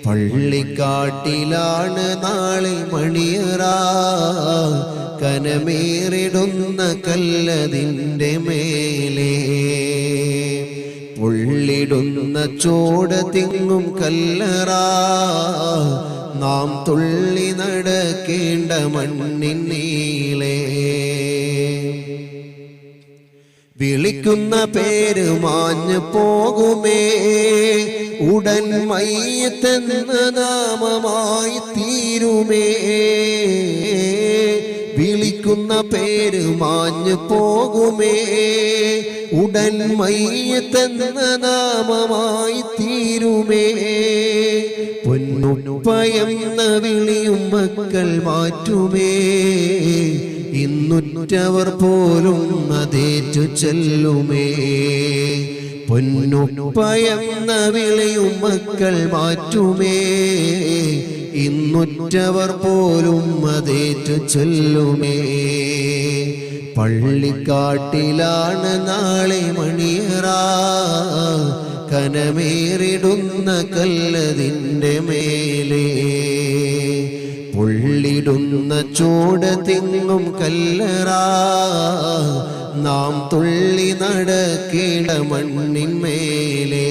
പള്ളിക്കാട്ടിലാണ് നാളെ മണിയറ, കനമേറിടുന്ന കല്ലതിൻ്റെ മേലെ. പൊള്ളിടുന്ന ചോട് തിങ്ങും കല്ലറ, നാം തുള്ളി നടക്കേണ്ട മണ്ണിൻ നീളെ. വിളിക്കുന്ന പേര് മാഞ്ഞു പോകുമേ, ഉടൻ മയ്യത്തെന്ന നാമമായി തീരുമേ. വിളിക്കുന്ന പേര് മാഞ്ഞു പോകുമേ, ഉടൻ മയ്യത്തെന്ന നാമമായി തീരുമേ. പൊന്നുപ്പയെന്ന വിളിയും മക്കൾ മാറ്റുമേ, ഇന്നുറ്റവർ പോലും അതേറ്റു ചെല്ലുമേ. പൊന്നുപ്പയെന്ന വിളിയും മക്കൾ മാറ്റുമേ, ഇന്നുറ്റവർ പോലും അതേറ്റു ചൊല്ലുമേ. പള്ളിക്കാട്ടിലാണ് നാളെ മണിയറ, കനമേറിടുന്ന കല്ലതിൻ്റെ മേലെ. പൊള്ളിടുന്ന ചോട് തിങ്ങും കല്ലറ, നാം തുള്ളി നടക്കേണ്ട മണ്ണിൻ മേലെ.